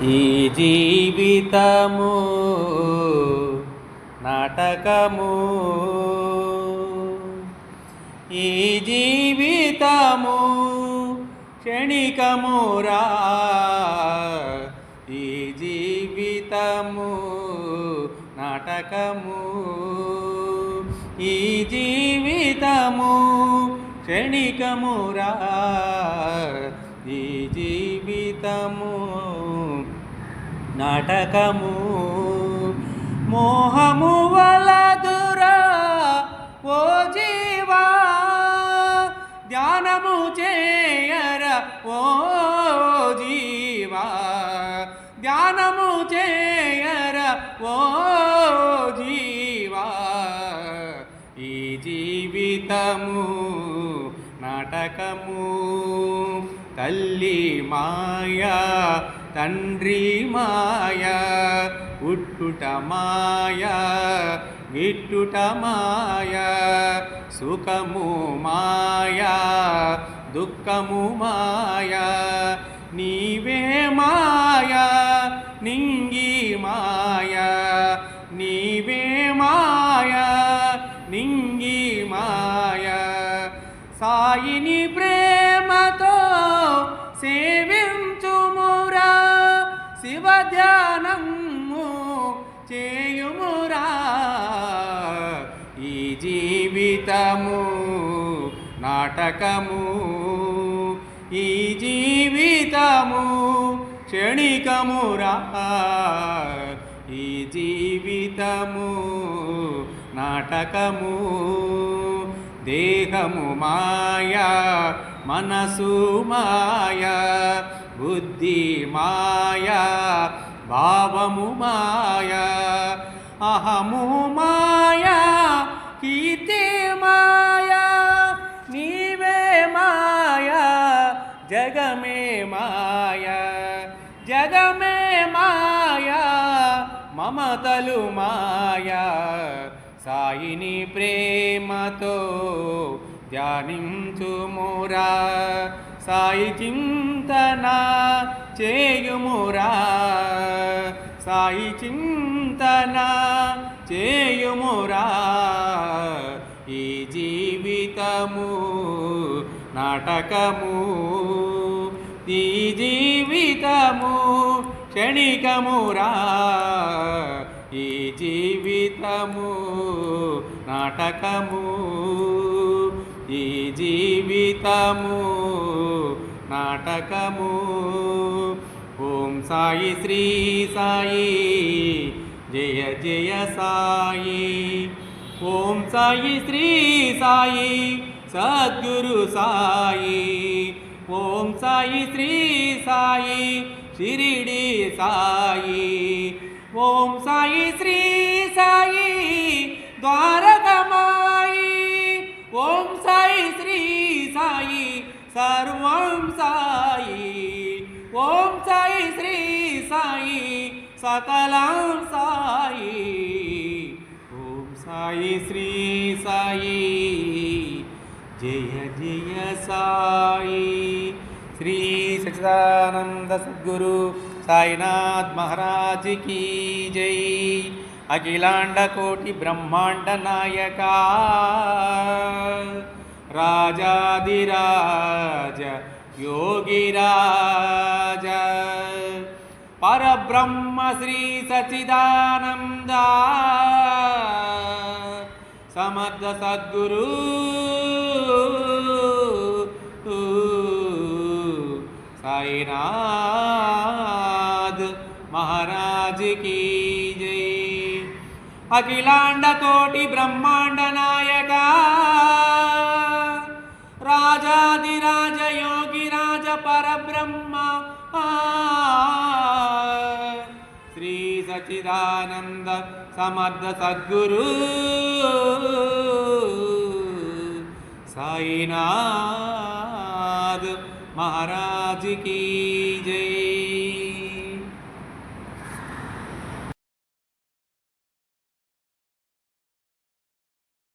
ఈ జీవితము నాటకము, ఈ జీవితము క్షణికమురా, ఈ జీవితము నాటకము, ఈ జీవితము క్షణికమురా, ఈ జీవితము నాటకము. మోహము వలదురా ఓ జీవా, ధ్యానము చేయర ఓ జీవా, ధ్యానము చేయర ఓ జీవా. ఈ జీవితము నాటకము, తల్లి మాయా తండ్రి మాయా, ఉట్టుట మాయా గిట్టుట మాయా, సుఖము మాయా దుఃఖము మాయా, నీవే మాయా నింగి మాయా, నీవే మాయా నింగి మాయా. సాయిని ప్రేమతో సేవించుమురా, శివ ధ్యానము చేయుమురా. ఈ జీవితము నాటకము, ఈ జీవితము క్షణికమురా, ఈ జీవితము నాటకము. దేహము మాయా మనసు మాయా, బుద్ధి మాయా భావము మాయా, అహము మాయా కీర్తి మాయా, నీవే మాయా జగమే మాయా, జగమే మాయా మమతలు మాయా. సాయిని ప్రేమతో ధ్యానించుమురా, సాయి చింతన చేయుమురా, సాయి చింతన చేయుమురా. ఈ జీవితము నాటకము, ఈ జీవితము క్షణికమురా, ఈ జీవితము నాటకము, ఈ జీవితము నాటకము. ఓం సాయి శ్రీ సాయి జయ జయ సాయి, ఓం సాయి శ్రీ సాయి సద్గురు సాయి, ఓం సాయి శ్రీ సాయి షిరిడి సాయి, ఓం సాయి శ్రీ సాయి ద్వారకమాయి, ఓం సాయి శ్రీ సాయి సర్వం సాయి, ఓం సాయి శ్రీ సాయి సకలం సాయి, ఓం సాయి శ్రీ సాయి జయ జయ సాయి. శ్రీ సచ్చిదానంద సద్గురు సాయినాథ్ మహారాజ్ की जय. अखिलांड कोटि ब्रह्मांड नायका राजाधिराज योगिराज परब्रह्म श्री सच्चिदानंद समर्थ सद्गुरु साईनाथ महाराज की जय. अखिलांड कोटि ब्रह्मांड नायका राजाधिराज योगिराज परब्रह्म श्री सच्चिदानंद समर्थ सद्गुरु साईनाथ महाराज की जय.